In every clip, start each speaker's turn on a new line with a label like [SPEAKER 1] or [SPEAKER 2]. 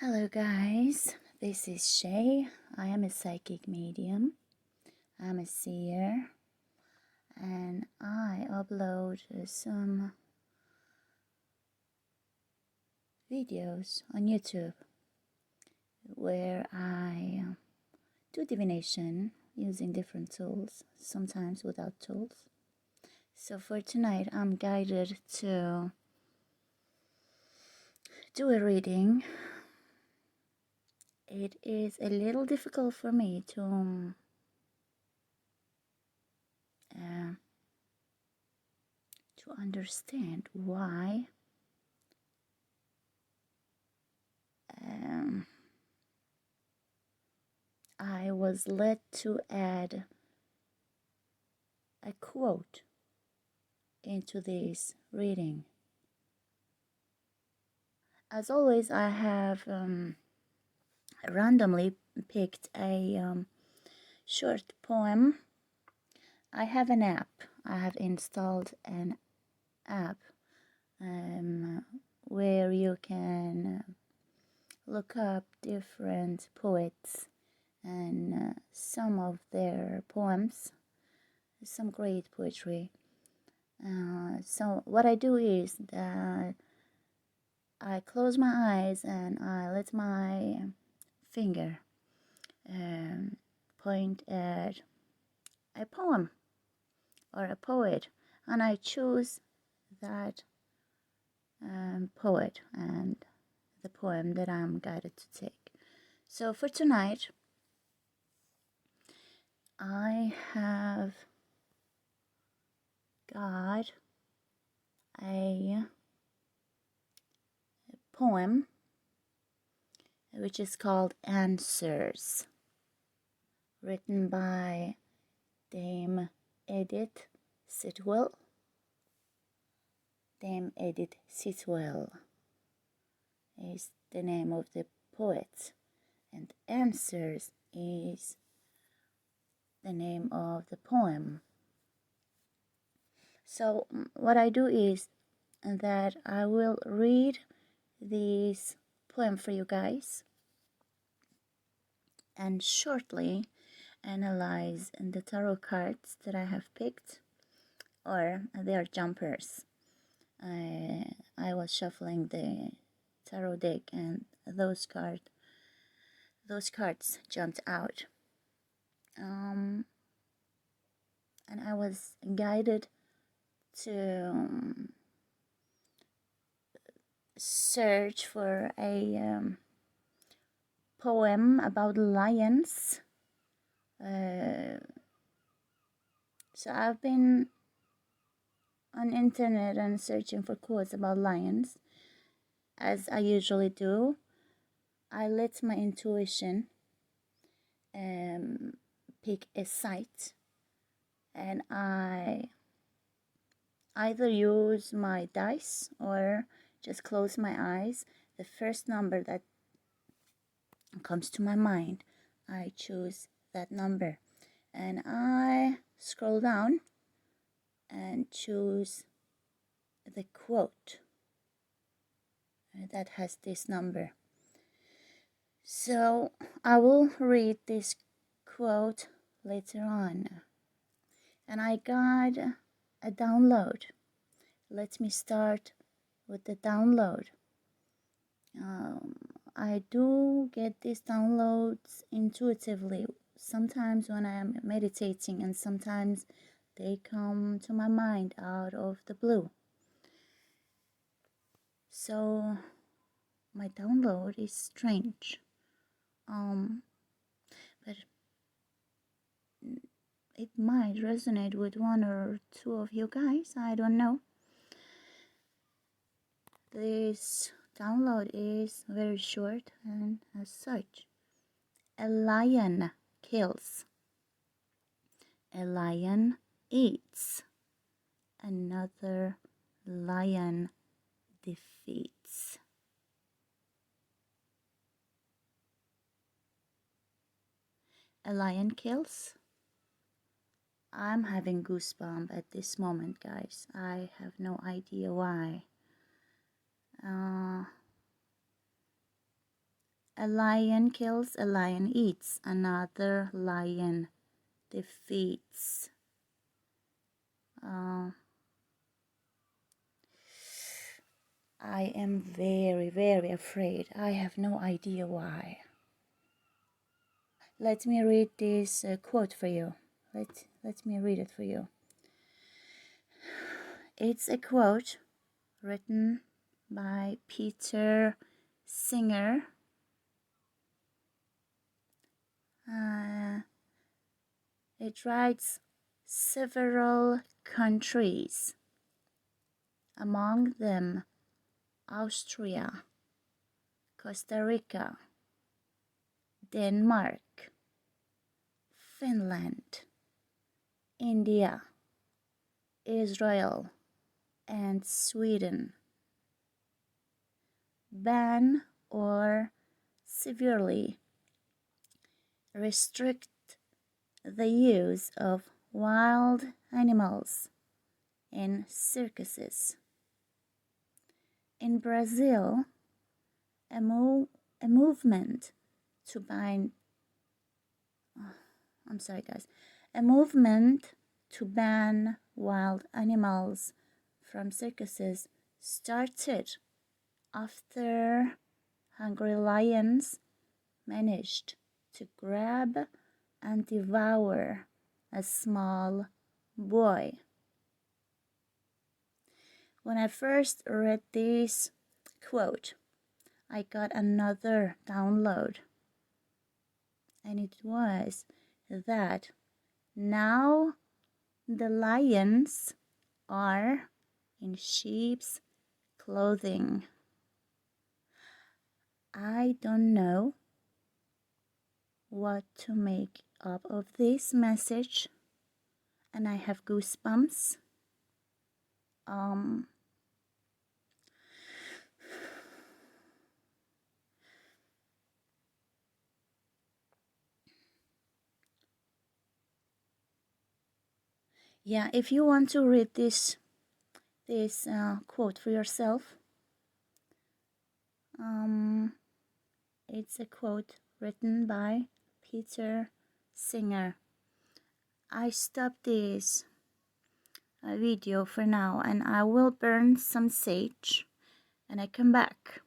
[SPEAKER 1] Hello, guys. This is Shay. I am a psychic medium. I'm a seer, and I upload some videos on YouTube where I do divination using different tools, sometimes without tools. So, for tonight, I'm guided to do a reading. It is a little difficult for me uh, to understand why um, I was led to add a quote into this reading. As always, I have randomly picked a short poem. I have an app. I have installed an app where you can look up different poets and some of their poems, some great poetry. So what I do is that I close my eyes and I let my finger point at a poem or a poet, and I choose that poet and the poem that I'm guided to take. So for tonight, I have got a poem which is called Answers, written by Dame Edith Sitwell. Dame Edith Sitwell is the name of the poet, and Answers is the name of the poem. So what I do is that I will read this poem for you guys and shortly analyze the tarot cards that I have picked, or they are jumpers. I was shuffling the tarot deck and those cards jumped out. And I was guided to search for a poem about lions. So I've been on internet and searching for quotes about lions, as I usually do. I let my intuition pick a site, and I either use my dice or just close my eyes. The first number that comes to my mind, I choose that number, and I scroll down and choose the quote that has this number. So I will read this quote later on. And I got a download. Let me start with the download. I do get these downloads intuitively, sometimes when I am meditating, and sometimes they come to my mind out of the blue. So my download is strange, but it might resonate with one or two of you guys, I don't know. This download is very short, and as such, a lion kills, a lion eats, another lion defeats. A lion kills. I'm having goosebumps at this moment, guys. I have no idea why. A lion kills, a lion eats, another lion defeats. I am very, very afraid. I have no idea why. Let me read this quote for you. Let me read it for you. It's a quote written by Peter Singer. It writes, several countries, among them Austria, Costa Rica, Denmark, Finland, India, Israel, and Sweden, ban or severely restrict the use of wild animals in circuses. In Brazil, a movement to ban a movement to ban wild animals from circuses started after hungry lions managed to grab and devour a small boy. When I first read this quote, I got another download, and it was that now the lions are in sheep's clothing. I don't know what to make up of this message, and I have goosebumps. Yeah, if you want to read this quote for yourself, it's a quote written by Peter Singer. I stopped this video for now, and I will burn some sage, and I come back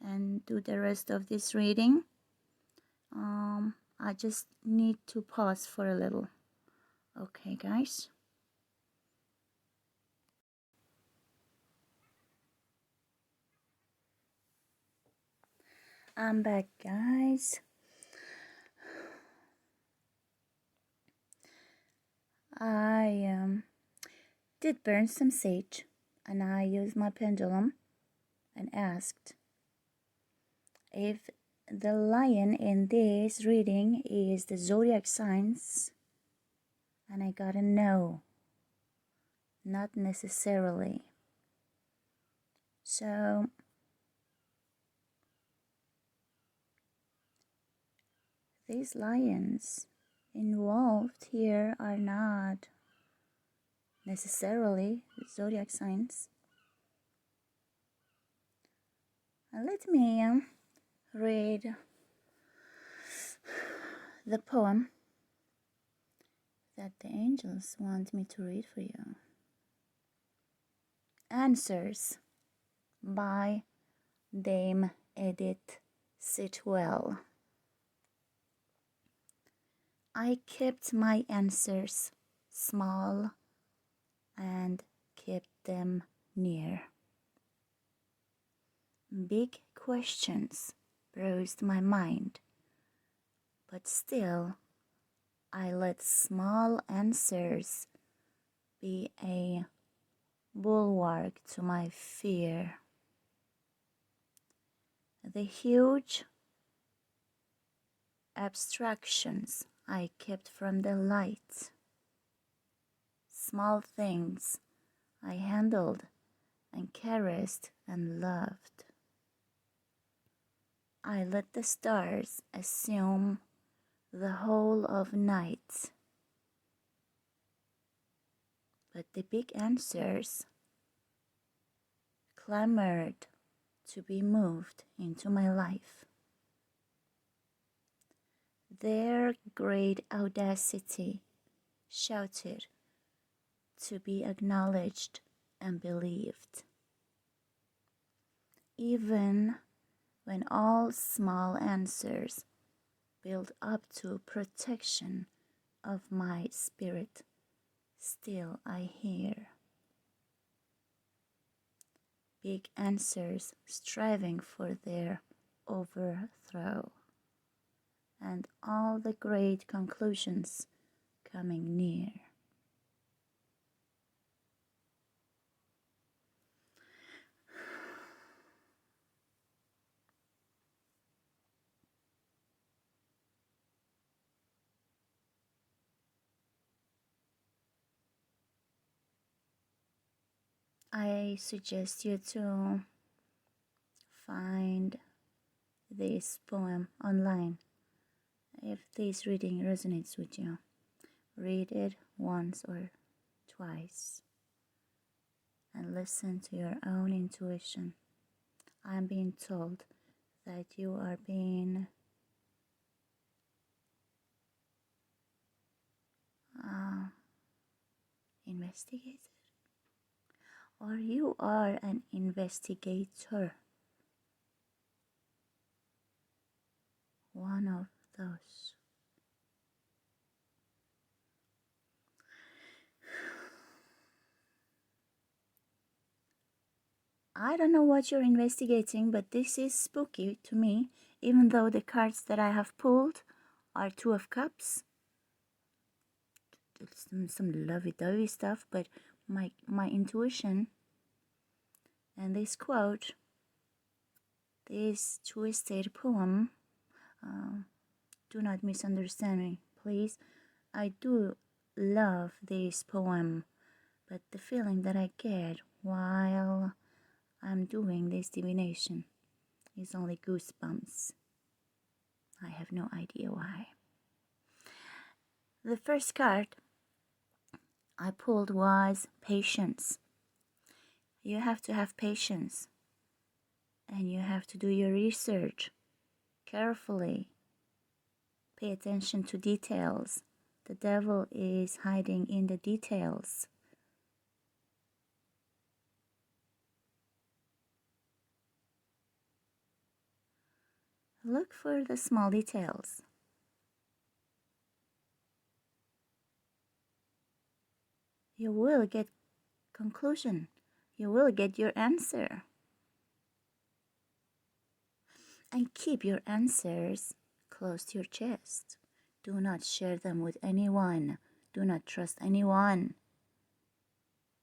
[SPEAKER 1] and do the rest of this reading. I just need to pause for a little. Okay, guys. I'm back, guys. I did burn some sage, and I used my pendulum and asked if the lion in this reading is the zodiac signs, and I got a no, not necessarily. So these lions involved here are not necessarily zodiac signs. Let me read the poem that the angels want me to read for you. Answers by Dame Edith Sitwell. I kept my answers small and kept them near. Big questions bruised my mind, but still I let small answers be a bulwark to my fear. The huge abstractions I kept from the light. Small things I handled and caressed and loved. I let the stars assume the whole of night. But the big answers clamored to be moved into my life. their great audacity shouted to be acknowledged and believed, even when all small answers build up to protection of my spirit. Still I hear big answers striving for their overthrow, and all the great conclusions coming near. I suggest you to find this poem online. If this reading resonates with you, read it once or twice and listen to your own intuition. I'm being told that you are being investigated, or you are an investigator. One of those. I don't know what you're investigating, but this is spooky to me, even though the cards that I have pulled are Two of Cups. Some lovey-dovey stuff, but my intuition and this quote, this twisted poem, do not misunderstand me, please. I do love this poem, but the feeling that I get while I'm doing this divination is only goosebumps. I have no idea why. The first card I pulled was patience. You have to have patience, and you have to do your research carefully. Pay attention to details. The devil is hiding in the details. Look for the small details. You will get conclusion. You will get your answer. And keep your answers close to your chest. Do not share them with anyone. Do not trust anyone.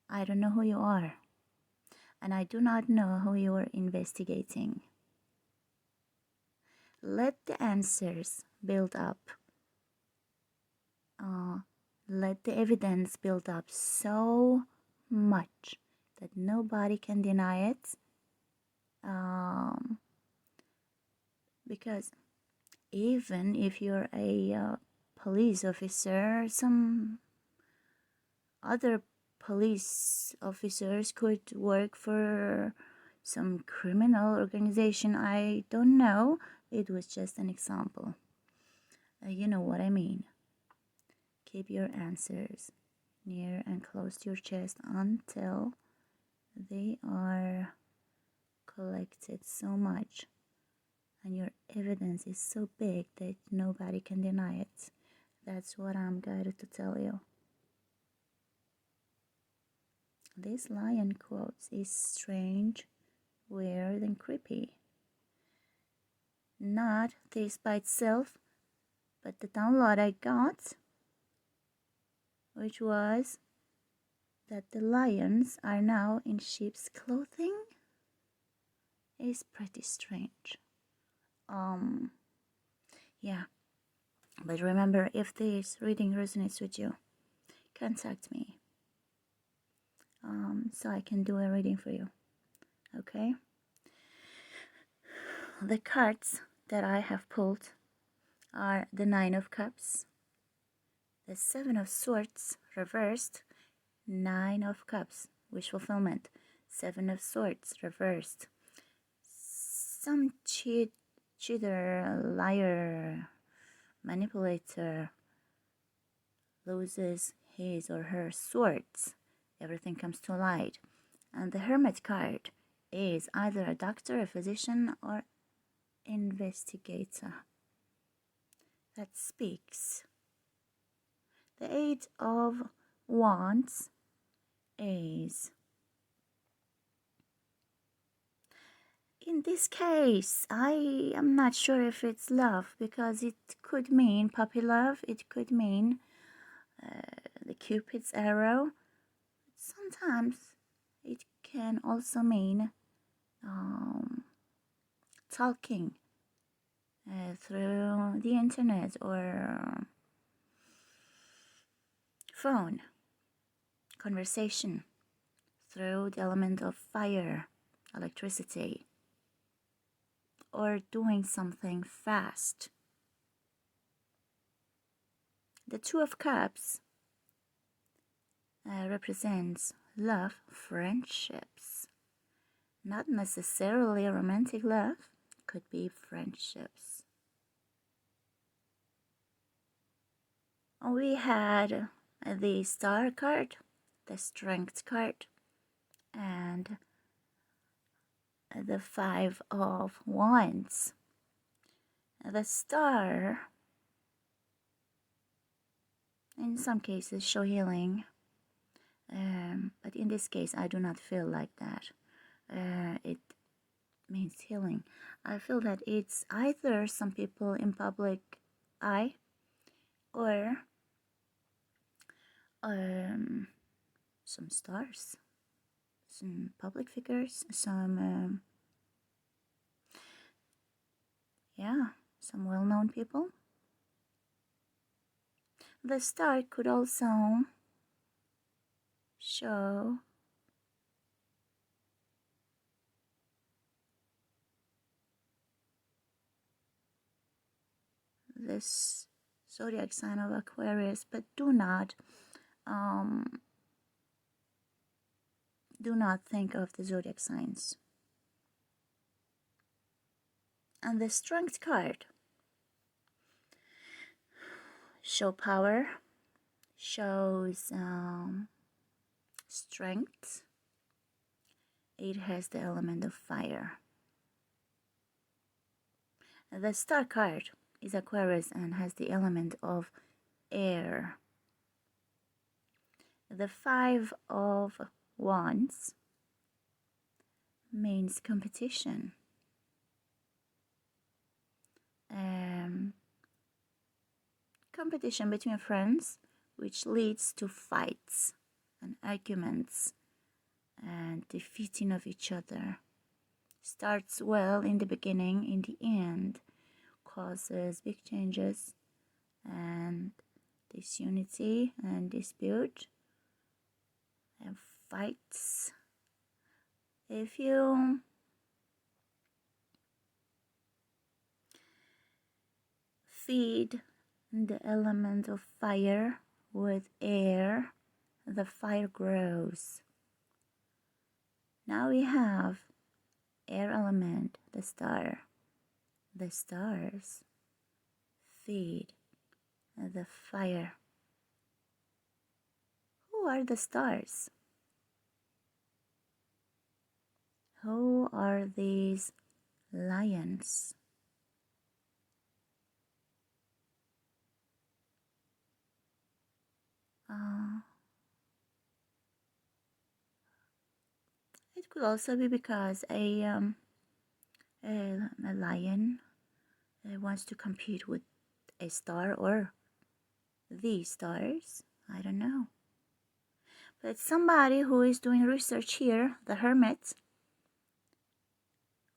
[SPEAKER 1] I don't know who you are, and I do not know who you are investigating. Let the answers build up. Let the evidence build up so much that nobody can deny it. Because even if you're a police officer, some other police officers could work for some criminal organization. I don't know. It was just an example. You know what I mean. Keep your answers near and close to your chest until they are collected so much and your evidence is so big that nobody can deny it. That's what I'm guided to tell you. This lion quote is strange, weird, and creepy. Not this by itself, but the download I got, which was that the lions are now in sheep's clothing, is pretty strange. Yeah, but remember, if this reading resonates with you, contact me so I can do a reading for you. Okay? The cards that I have pulled are the Nine of Cups, the Seven of Swords reversed, Nine of Cups, wish fulfillment, Seven of Swords reversed, some cheater, liar, manipulator loses his or her swords, everything comes to light. And the Hermit card is either a doctor, a physician, or investigator that speaks. The Eight of Wands is, in this case, I am not sure if it's love, because it could mean puppy love, it could mean the Cupid's arrow. Sometimes it can also mean talking through the internet or phone conversation through the element of fire, electricity, or doing something fast. The Two of Cups represents love, friendships, not necessarily a romantic love, could be friendships. We had the Star card, the Strength card, and the Five of Wands. The Star, in some cases, show healing, but in this case, I do not feel like that. It means healing. I feel that it's either some people in public eye or some stars, some public figures, some some well-known people. The Star could also show this zodiac sign of Aquarius, but do not think of the zodiac signs. And the Strength card show power, shows strength. It has the element of fire. The Star card is Aquarius and has the element of air. The Five of Wands means competition. Competition between friends, which leads to fights and arguments and defeating of each other. Starts well in the beginning, in the end causes big changes and disunity and dispute and fights. If you feed the element of fire with air, the fire grows. Now we have air element, the star. The stars feed the fire. Who are the stars? Who are these lions? It could also be because a lion wants to compete with a star or the stars. I don't know. But somebody who is doing research here, the Hermit,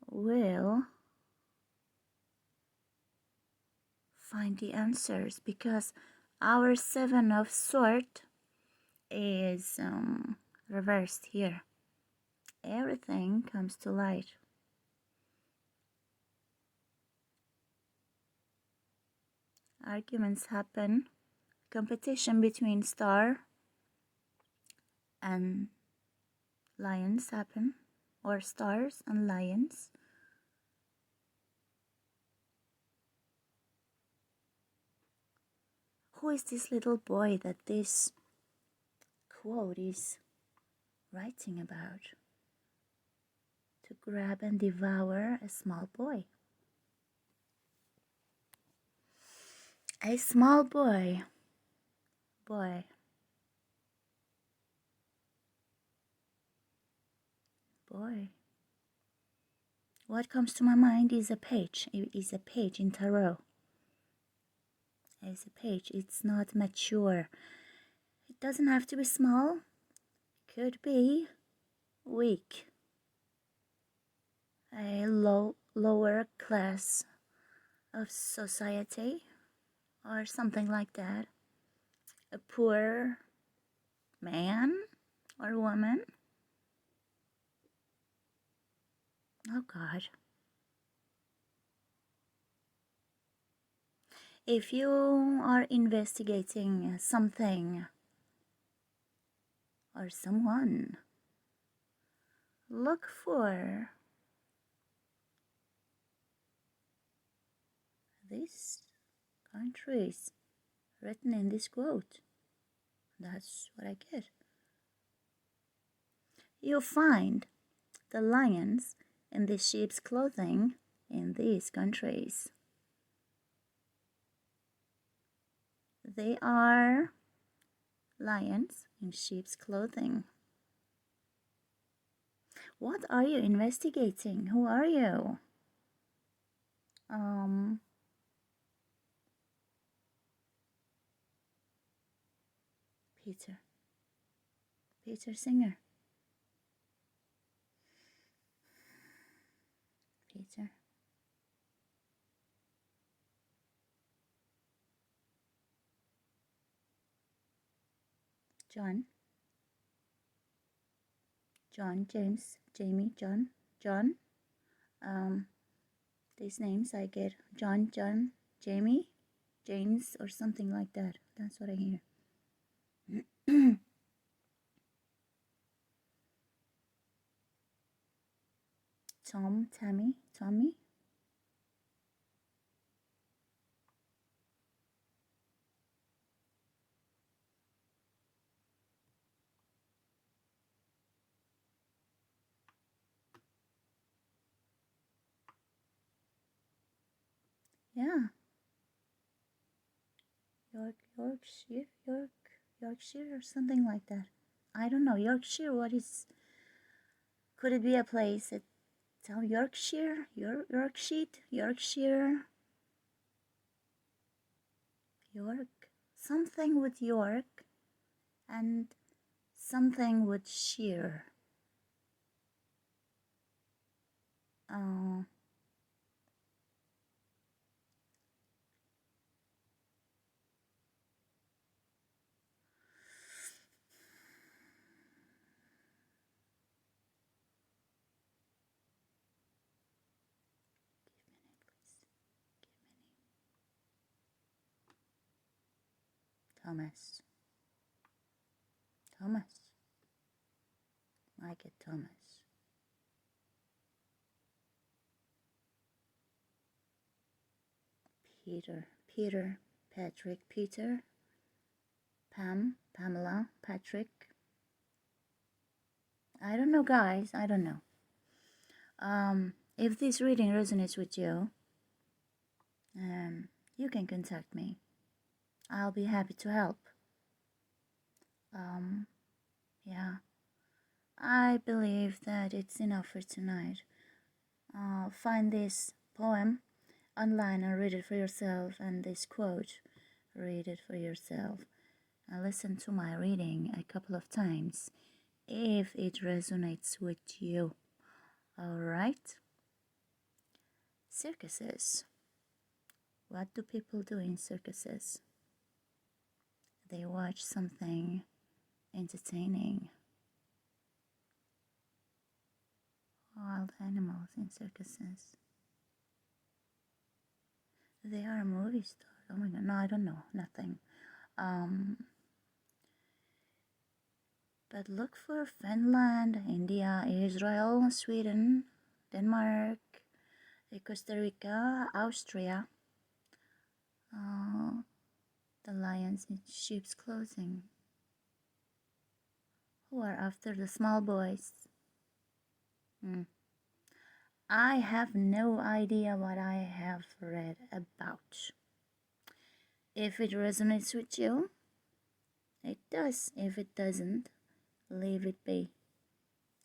[SPEAKER 1] will find the answers, because our Seven of Swords is reversed here. Everything comes to light. Arguments happen, competition between star and lions happen, or stars and lions. Who is this little boy that this quote is writing about? To grab and devour a small boy. A small boy. Boy. Boy. What comes to my mind is a page. It is a page in tarot. It's a page. It's not mature. It doesn't have to be small. It could be weak. A lower class of society or something like that. A poor man or woman. Oh God. If you are investigating something or someone, look for these countries written in this quote. That's what I get. You'll find the lions in the sheep's clothing in these countries. They are lions in sheep's clothing. What are you investigating? Who are you? Peter Singer. Peter. John, James, Jamie, John. These names I get John, Jamie, James, or something like that. That's what I hear. Tommy. Yeah. Yorkshire or something like that. I don't know. Yorkshire, what is, could it be a place at Yorkshire? Yorkshire, York, something with York and something with sheer. Oh. Thomas. I get Thomas. Peter, Patrick, Peter, Pamela, Patrick. I don't know, guys. I don't know. If this reading resonates with you, you can contact me. I'll be happy to help. Yeah. I believe that it's enough for tonight. Find this poem online and read it for yourself, and this quote, read it for yourself. And listen to my reading a couple of times if it resonates with you. Alright? Circuses. What do people do in circuses? They watch something entertaining. Wild animals in circuses. They are a movie star. Oh my god, no, I don't know, nothing. But look for Finland, India, Israel, Sweden, Denmark, Costa Rica, Austria, The lions in sheep's clothing, who are after the small boys. I have no idea what I have read about. If it resonates with you, it does. If it doesn't, leave it be.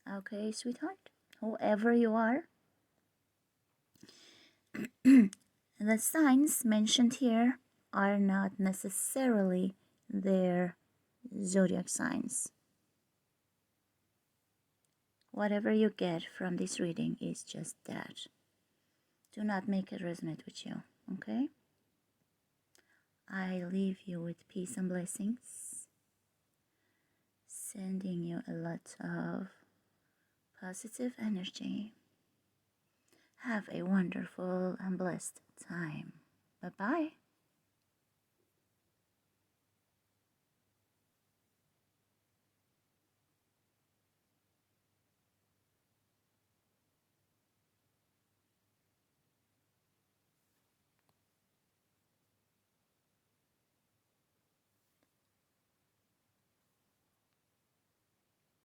[SPEAKER 1] Okay, sweetheart? Whoever you are. The signs mentioned here are not necessarily their zodiac signs. Whatever you get from this reading is just that. Do not make it resonate with you, okay? I leave you with peace and blessings, sending you a lot of positive energy. Have a wonderful and blessed time. Bye-bye.